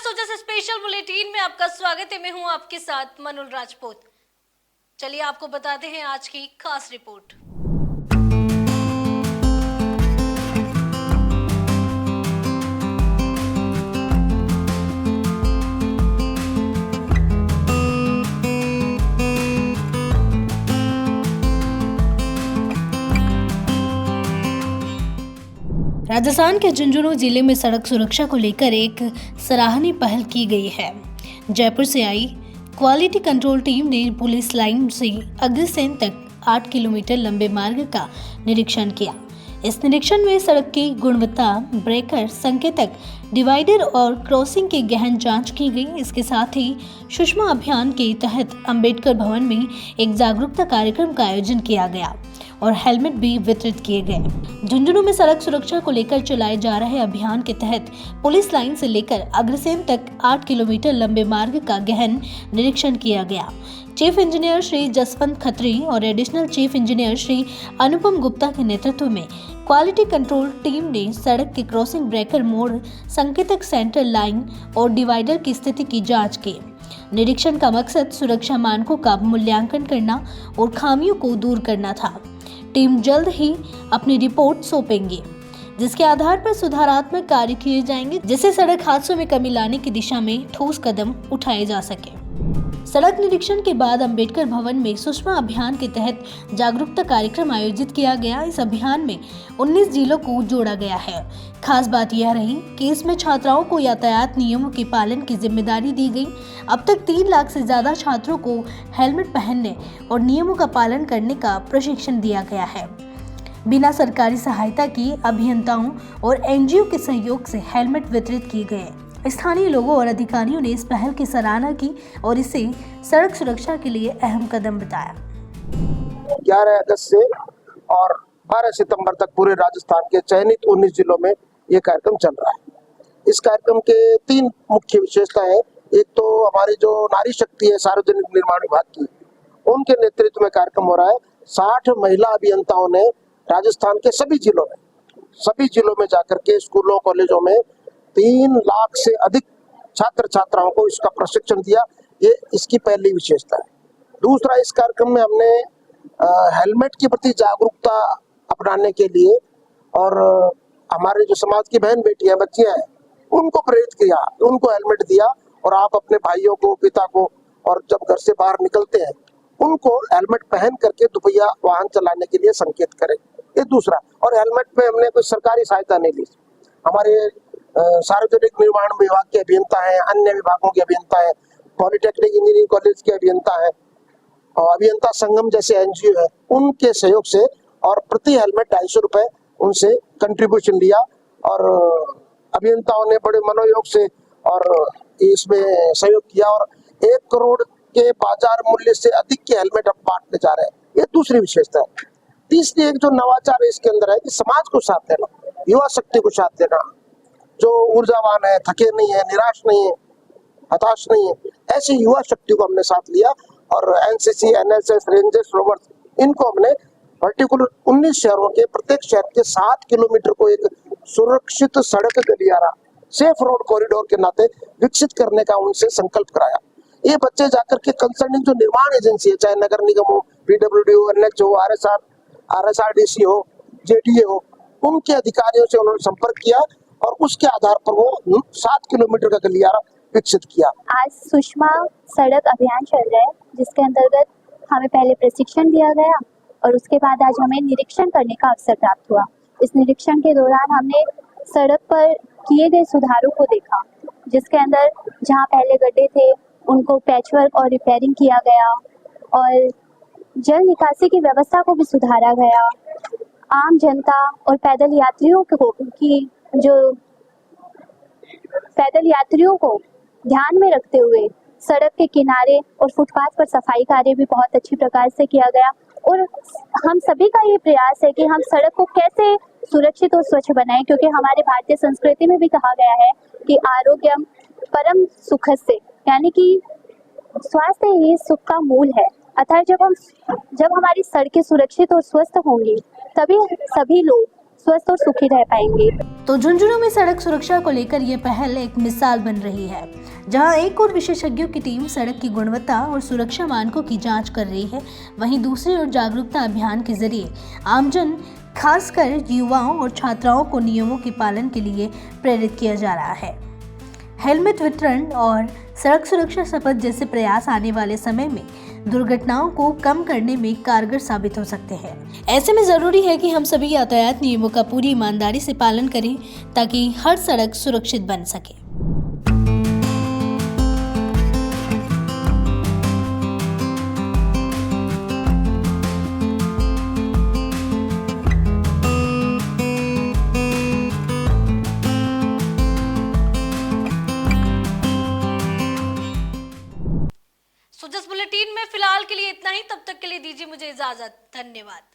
सोचा से special bulletin में आपका स्वागत है। मैं हूं आपके साथ मनुल राजपूत। चलिए आपको बताते हैं आज की खास रिपोर्ट। राजस्थान के झुंझुनू जिले में सड़क सुरक्षा को लेकर एक सराहनीय पहल की गई है। जयपुर से आई क्वालिटी कंट्रोल टीम ने पुलिस लाइन से अग्रसेन तक 8 किलोमीटर लंबे मार्ग का निरीक्षण किया। इस निरीक्षण में सड़क की गुणवत्ता, ब्रेकर, संकेतक, डिवाइडर और क्रॉसिंग की गहन जांच की गई। इसके साथ ही सुषमा अभियान के तहत अंबेडकर भवन में एक जागरूकता कार्यक्रम का आयोजन किया गया और हेलमेट भी वितरित किए गए। झुंझुनू में सड़क सुरक्षा को लेकर चलाए जा रहे अभियान के तहत पुलिस लाइन से लेकर अग्रसेन तक 8 किलोमीटर लंबे मार्ग का गहन निरीक्षण किया गया। चीफ इंजीनियर श्री जसवंत खत्री और additional chief engineer Shri Anupam Gupta के नेतृत्व में क्वालिटी कंट्रोल टीम ने सड़क के क्रॉसिंग, ब्रेकर, मोड़, संकेतक, सेंटर लाइन और डिवाइडर की स्थिति की जाँच की। निरीक्षण का मकसद सुरक्षा मानकों का मूल्यांकन करना और खामियों को दूर करना था। टीम जल्द ही अपनी रिपोर्ट सौंपेंगी, जिसके आधार पर सुधारात्मक कार्य किए जाएंगे, जिससे सड़क हादसों में कमी लाने की दिशा में ठोस कदम उठाए जा सके। सड़क निरीक्षण के बाद अंबेडकर भवन में सुषमा अभियान के तहत जागरूकता कार्यक्रम आयोजित किया गया। इस अभियान में 19 जिलों को जोड़ा गया है। खास बात यह रही कि इसमें छात्राओं को यातायात नियमों के पालन की जिम्मेदारी दी गई। अब तक 3 लाख से ज्यादा छात्रों को हेलमेट पहनने और नियमों का पालन करने का प्रशिक्षण दिया गया है। बिना सरकारी सहायता की अभियंताओं और एनजीओ के सहयोग से हेलमेट वितरित किए गए। स्थानीय लोगों और अधिकारियों ने इस पहल की सराहना की और इसे सड़क सुरक्षा के लिए अहम कदम बताया। 11 अगस्त से और 12 सितंबर तक पूरे राजस्थान के चयनित 19 जिलों में ये कार्यक्रम चल रहा है। इस कार्यक्रम के 3 मुख्य विशेषताएं हैं। एक तो हमारी जो नारी शक्ति है सार्वजनिक निर्माण विभाग की, उनके नेतृत्व में कार्यक्रम हो रहा है। 60 महिला अभियंताओं ने राजस्थान के सभी जिलों में जाकर के स्कूलों, कॉलेजों में 3 लाख से अधिक छात्र छात्राओं को इसका प्रशिक्षण दिया। ये इसकी पहली विशेषता है। दूसरा, इस कार्यक्रम में हमने हेलमेट के प्रति जागरूकता अपनाने के लिए और हमारे जो समाज की बहन बेटियां, बच्चियां हैं, उनको प्रेरित किया, उनको हेलमेट दिया। और आप अपने भाइयों को, पिता को, और जब घर से बाहर निकलते हैं उनको हेलमेट पहन करके दुपहिया वाहन चलाने के लिए संकेत करें। ये दूसरा। और हेलमेट में हमने कोई सरकारी सहायता नहीं ली। हमारे सार्वजनिक निर्माण विभाग के अभियंता हैं, अन्य विभागों के अभियंता हैं, पॉलिटेक्निक इंजीनियरिंग कॉलेज के अभियंता हैं और अभियंता संगम जैसे एनजीओ है, उनके सहयोग से और प्रति हेलमेट 250 रुपए उनसे कंट्रीब्यूशन लिया। और अभियंताओं ने बड़े मनोयोग से और इसमें सहयोग किया और 1 करोड़ के बाजार मूल्य से अधिक के हेलमेट हम बांटने जा रहे हैं। ये दूसरी विशेषता है। तीसरी एक जो नवाचार है इसके अंदर है कि समाज को साथ देना, युवा शक्ति को साथ देना, जो ऊर्जावान है, थके नहीं है, निराश नहीं है, हताश नहीं है, ऐसी युवा शक्ति को हमने साथ लिया। और एनसीसी, एनएसएस, रेंजर्स, रोवर्स, इनको हमने पर्टिकुलर 19 शहरों के प्रत्येक शहर के 7 किलोमीटर को एक सुरक्षित सड़क गलियारा, सेफ रोड कॉरिडोर के नाते विकसित करने का उनसे संकल्प कराया। ये बच्चे जाकर के कंसर्निंग जो निर्माण एजेंसी है, चाहे नगर निगम हो, पीडब्ल्यूडी हो, एनएच हो, आरएसआरडीसी हो, जेडीए हो, उनके अधिकारियों से उन्होंने संपर्क किया और उसके आधार पर वो 7 किलोमीटर का गलियारा विकसित किया। आज सुषमा सड़क अभियान चल रहा है, जिसके अंतर्गत हमें पहले प्रशिक्षण दिया गया और उसके बाद आज हमें निरीक्षण करने का अवसर प्राप्त हुआ। इस निरीक्षण के दौरान हमने सड़क पर किए गए सुधारों को देखा, जिसके अंदर जहां पहले गड्ढे थे उनको पैचवर्क और रिपेयरिंग किया गया और जल निकासी की व्यवस्था को भी सुधारा गया। आम जनता और पैदल यात्रियों को ध्यान में रखते हुए सड़क के किनारे और फुटपाथ पर सफाई कार्य भी बहुत अच्छी प्रकार से किया गया। और हम सभी का ये प्रयास है कि हम सड़क को कैसे सुरक्षित और स्वच्छ बनाएं, क्योंकि हमारे भारतीय संस्कृति में भी कहा गया है कि आरोग्यम परम सुखस्य, यानी कि स्वास्थ्य ही सुख का मूल है। अतः जब हमारी सड़कें सुरक्षित और स्वस्थ होंगी, तभी सभी लोग स्वस्थ और सुखी रह पाएंगे। तो झुंझुनू में सड़क सुरक्षा को लेकर ये पहल एक मिसाल बन रही है, जहां एक और विशेषज्ञों की टीम सड़क की गुणवत्ता और सुरक्षा मानकों की जांच कर रही है, वहीं दूसरी ओर जागरूकता अभियान के जरिए आमजन खासकर युवाओं और छात्राओं को नियमों के पालन के लिए प्रेरित किया जा रहा है। हेलमेट वितरण और सड़क सुरक्षा शपथ जैसे प्रयास आने वाले समय में दुर्घटनाओं को कम करने में कारगर साबित हो सकते हैं। ऐसे में जरूरी है कि हम सभी यातायात नियमों का पूरी ईमानदारी से पालन करें ताकि हर सड़क सुरक्षित बन सके। सो 10 बुलेटिन में फिलहाल के लिए इतना ही। तब तक के लिए दीजिए मुझे इजाजत। धन्यवाद।